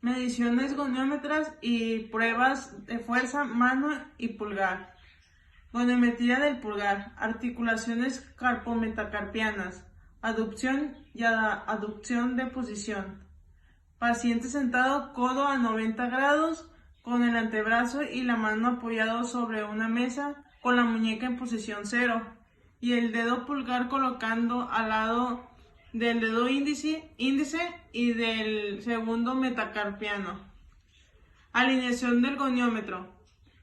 mediciones goniómetras y pruebas de fuerza, mano y pulgar. Goniometría del pulgar, articulaciones carpometacarpianas, aducción y aducción de posición. Paciente sentado, codo a 90 grados, con el antebrazo y la mano apoyados sobre una mesa, con la muñeca en posición cero, y el dedo pulgar colocando al lado del dedo índice y del segundo metacarpiano. Alineación del goniómetro.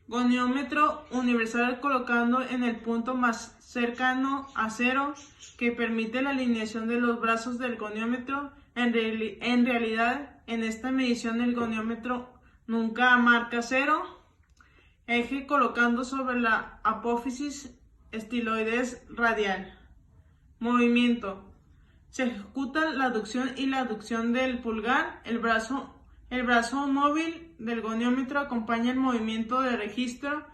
Goniómetro universal colocando en el punto más cercano a cero, que permite la alineación de los brazos del goniómetro. En realidad, en esta medición el goniómetro nunca marca cero. Eje colocando sobre la apófisis estiloides radial. Movimiento. Se ejecuta la aducción y la aducción del pulgar. El brazo móvil del goniómetro acompaña el movimiento de registro.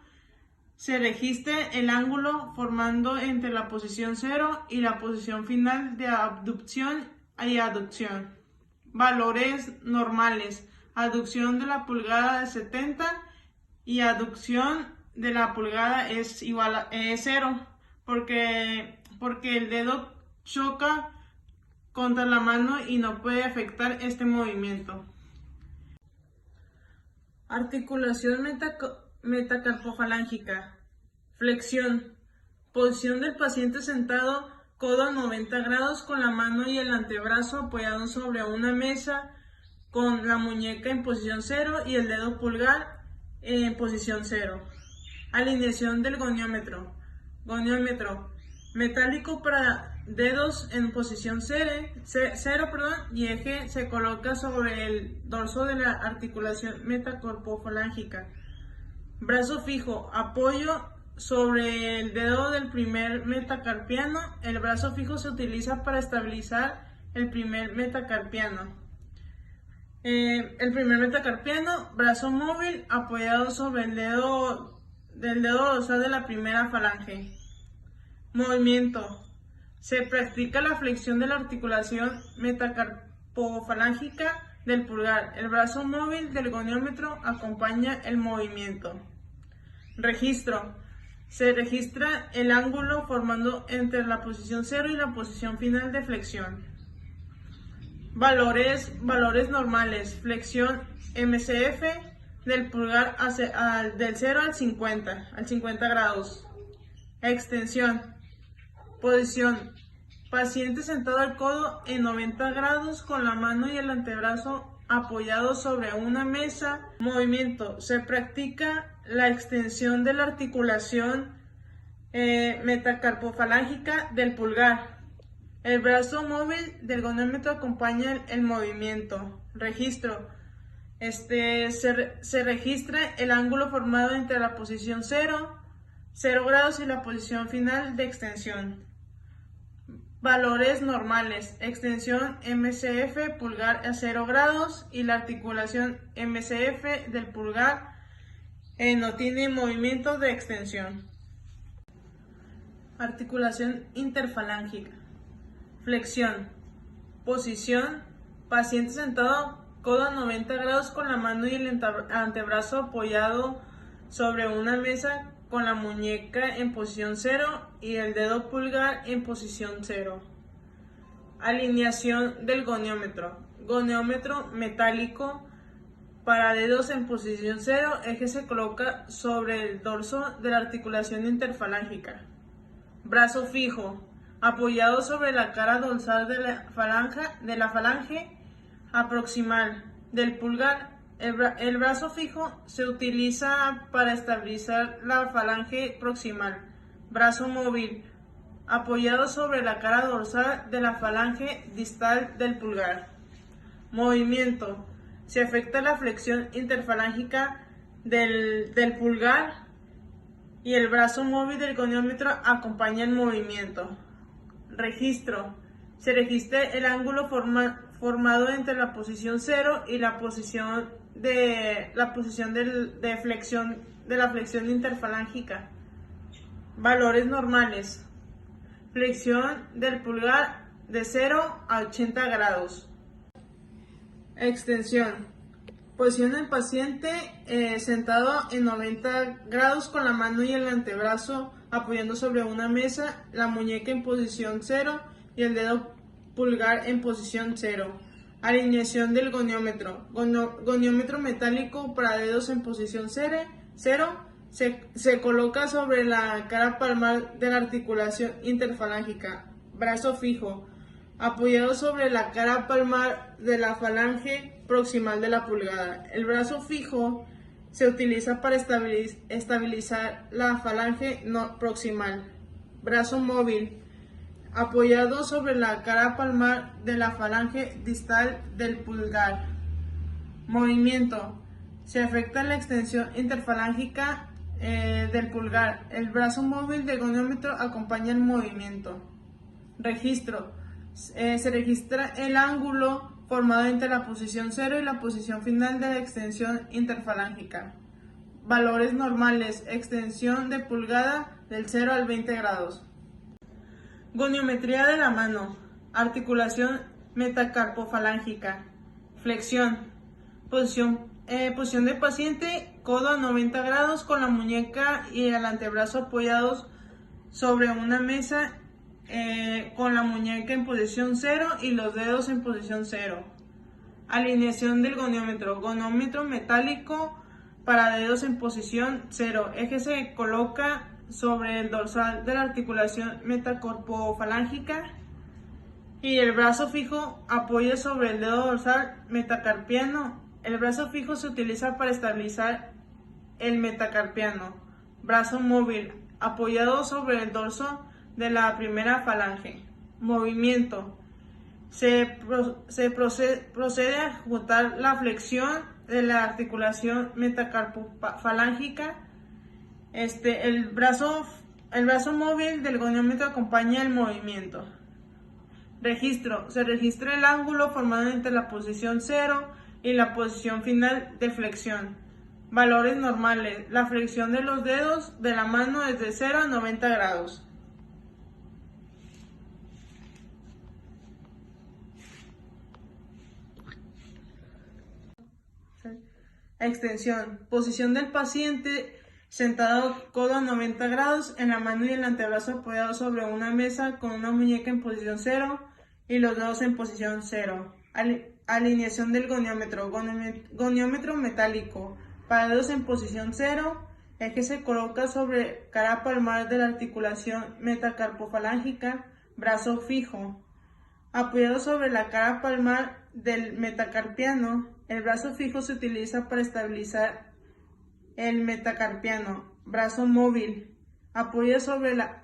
Se registra el ángulo formando entre la posición cero y la posición final de abducción y aducción. Valores normales. Aducción de la pulgada de 70 y aducción de la pulgada es igual a 0, porque el dedo choca contra la mano y no puede afectar este movimiento. Articulación metacarpofalángica. Flexión. Posición del paciente sentado, codo a 90 grados con la mano y el antebrazo apoyados sobre una mesa, con la muñeca en posición cero y el dedo pulgar en posición cero. Alineación del goniómetro. Goniómetro metálico para dedos en posición cero, y eje se coloca sobre el dorso de la articulación metacarpofalángica. Brazo fijo, apoyo sobre el dedo del primer metacarpiano. El brazo fijo se utiliza para estabilizar el primer metacarpiano. Brazo móvil apoyado sobre el dedo dorsal de la primera falange. Movimiento. Se practica la flexión de la articulación metacarpofalángica del pulgar. El brazo móvil del goniómetro acompaña el movimiento. Registro. Se registra el ángulo formando entre la posición cero y la posición final de flexión. Valores normales. Flexión MCF del pulgar del 0 al 50 grados. Extensión. Posición. Paciente sentado al codo en 90 grados con la mano y el antebrazo apoyados sobre una mesa. Movimiento. Se practica la extensión de la articulación metacarpofalángica del pulgar. El brazo móvil del goniómetro acompaña el movimiento. Registro. Se registra el ángulo formado entre la posición 0 grados y la posición final de extensión. Valores normales. Extensión MCF pulgar a 0 grados y la articulación MCF del pulgar no tiene movimiento de extensión. Articulación interfalángica. Flexión. Posición. Paciente sentado, codo a 90 grados con la mano y el antebrazo apoyado sobre una mesa, con la muñeca en posición 0 y el dedo pulgar en posición 0. Alineación del goniómetro. Goniómetro metálico para dedos en posición 0, eje se coloca sobre el dorso de la articulación interfalángica. Brazo fijo, apoyado sobre la cara dorsal de la falange proximal del pulgar. El brazo fijo se utiliza para estabilizar la falange proximal. Brazo móvil, apoyado sobre la cara dorsal de la falange distal del pulgar. Movimiento. Se efectúa la flexión interfalángica del pulgar y el brazo móvil del goniómetro acompaña el movimiento. Registro. Se registra el ángulo formado entre la posición 0 y la posición de la flexión interfalángica. Valores normales. Flexión del pulgar de 0 a 80 grados. Extensión. Posición del paciente sentado en 90 grados con la mano y el antebrazo apoyando sobre una mesa, la muñeca en posición 0 y el dedo pulgar en posición 0. Alineación del goniómetro. Goniómetro metálico para dedos en posición 0. Se coloca sobre la cara palmar de la articulación interfalángica. Brazo fijo. Apoyado sobre la cara palmar de la falange proximal de la pulgada. El brazo fijo se utiliza para estabilizar la falange proximal. Brazo móvil. Apoyado sobre la cara palmar de la falange distal del pulgar. Movimiento. Se afecta la extensión interfalángica del pulgar. El brazo móvil del goniómetro acompaña el movimiento. Registro. Se registra el ángulo formado entre la posición 0 y la posición final de la extensión interfalángica. Valores normales. Extensión de pulgada del 0 al 20 grados. Goniometría de la mano. Articulación metacarpofalángica. Flexión. Posición del paciente, codo a 90 grados con la muñeca y el antebrazo apoyados sobre una mesa con la muñeca en posición 0 y los dedos en posición 0. Alineación del goniómetro. Gonómetro metálico para dedos en posición 0. Eje se coloca sobre el dorsal de la articulación metacarpofalángica y el brazo fijo apoya sobre el dedo dorsal metacarpiano. El brazo fijo se utiliza para estabilizar el metacarpiano. Brazo móvil apoyado sobre el dorso de la primera falange. Movimiento. Se procede a ejecutar la flexión de la articulación metacarpofalángica. El brazo móvil del goniómetro acompaña el movimiento. Registro. Se registra el ángulo formado entre la posición 0 y la posición final de flexión. Valores normales. La flexión de los dedos de la mano es de 0 a 90 grados. Extensión. Posición del paciente sentado codo a 90 grados en la mano y el antebrazo apoyado sobre una mesa con una muñeca en posición 0 y los dedos en posición 0. Alineación del goniómetro. Goniómetro metálico. Para dedos en posición 0. Eje se coloca sobre cara palmar de la articulación metacarpofalángica. Brazo fijo. Apoyado sobre la cara palmar del metacarpiano. El brazo fijo se utiliza para estabilizar el metacarpiano. Brazo móvil. Apoya sobre la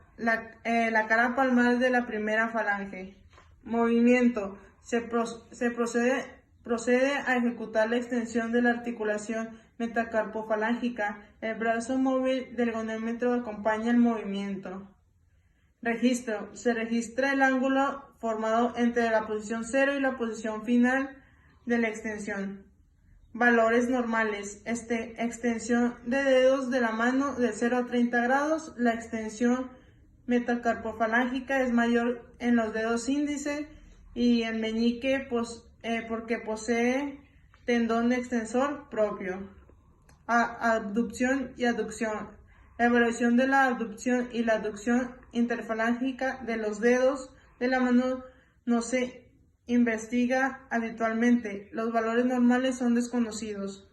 cara palmar de la primera falange. Movimiento. Se procede a ejecutar la extensión de la articulación metacarpofalángica. El brazo móvil del goniómetro acompaña el movimiento. Registro. Se registra el ángulo formado entre la posición 0 y la posición final de la extensión. Valores normales. Extensión de dedos de la mano de 0 a 30 grados. La extensión metacarpofalángica es mayor en los dedos índice y el meñique porque posee tendón extensor propio. Abducción y aducción. La evaluación de la abducción y la aducción interfalángica de los dedos de la mano no se investiga habitualmente. Los valores normales son desconocidos.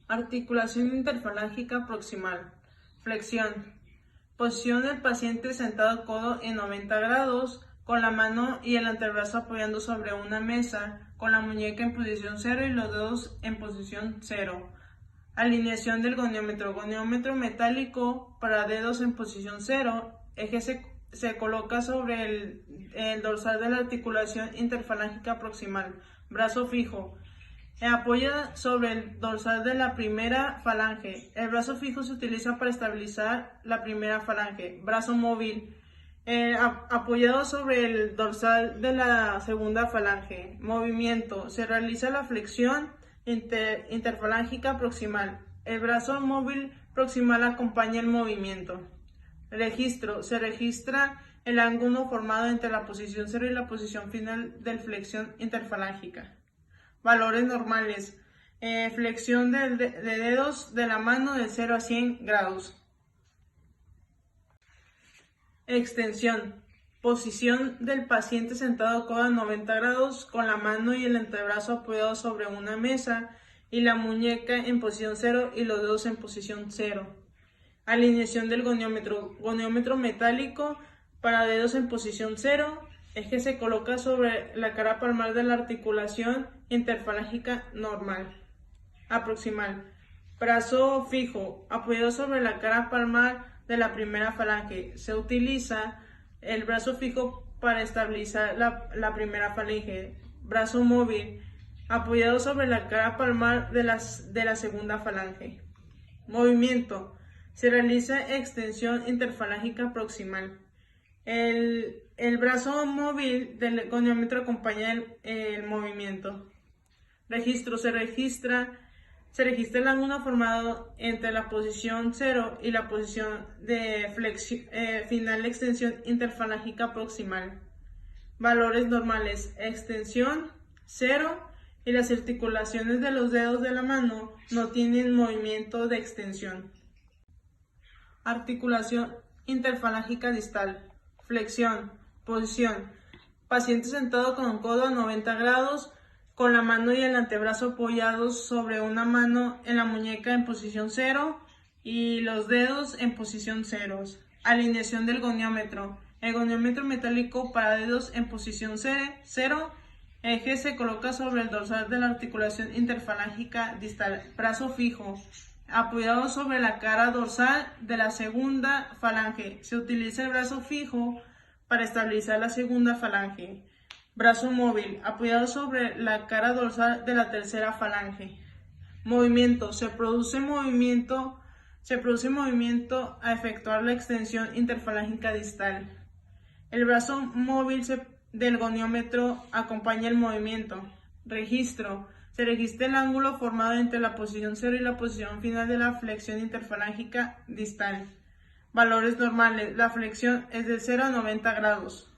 Articulación interfalángica proximal. Flexión. Posición del paciente sentado codo en 90 grados con la mano y el antebrazo apoyando sobre una mesa con la muñeca en posición 0 y los dedos en posición 0. Alineación del goniómetro. Goniómetro metálico para dedos en posición 0. Eje se coloca sobre el dorsal de la articulación interfalángica proximal. Brazo fijo. Apoya sobre el dorsal de la primera falange. El brazo fijo se utiliza para estabilizar la primera falange. Brazo móvil. Apoyado sobre el dorsal de la segunda falange. Movimiento. Se realiza la flexión interfalángica proximal. El brazo móvil proximal acompaña el movimiento. Registro. Se registra el ángulo formado entre la posición 0 y la posición final de flexión interfalángica. Valores normales. Flexión de dedos de la mano de 0 a 100 grados. Extensión. Posición del paciente sentado codo a 90 grados con la mano y el antebrazo apoyados sobre una mesa y la muñeca en posición 0 y los dedos en posición 0. Alineación del goniómetro. Goniómetro metálico para dedos en posición 0. Es que se coloca sobre la cara palmar de la articulación interfalángica normal. Aproximal. Brazo fijo, apoyado sobre la cara palmar de la primera falange. Se utiliza el brazo fijo para estabilizar la primera falange. Brazo móvil, apoyado sobre la cara palmar de la segunda falange. Movimiento. Se realiza extensión interfalángica proximal. El brazo móvil del goniómetro acompaña el movimiento. Registro. Se registra el ángulo formado entre la posición 0 y la posición de final de extensión interfalángica proximal. Valores normales. Extensión 0 y las articulaciones de los dedos de la mano no tienen movimiento de extensión. Articulación interfalángica distal. Flexión. Posición. Paciente sentado con un codo a 90 grados, con la mano y el antebrazo apoyados sobre una mano en la muñeca en posición 0 y los dedos en posición 0. Alineación del goniómetro. El goniómetro metálico para dedos en posición 0. Eje se coloca sobre el dorsal de la articulación interfalángica distal. Brazo fijo, apoyado sobre la cara dorsal de la segunda falange. Se utiliza el brazo fijo para estabilizar la segunda falange. Brazo móvil, apoyado sobre la cara dorsal de la tercera falange. Movimiento. Se produce movimiento a efectuar la extensión interfalángica distal. El brazo móvil del goniómetro acompaña el movimiento. Registro. Se registra el ángulo formado entre la posición 0 y la posición final de la flexión interfalángica distal. Valores normales. La flexión es de 0 a 90 grados.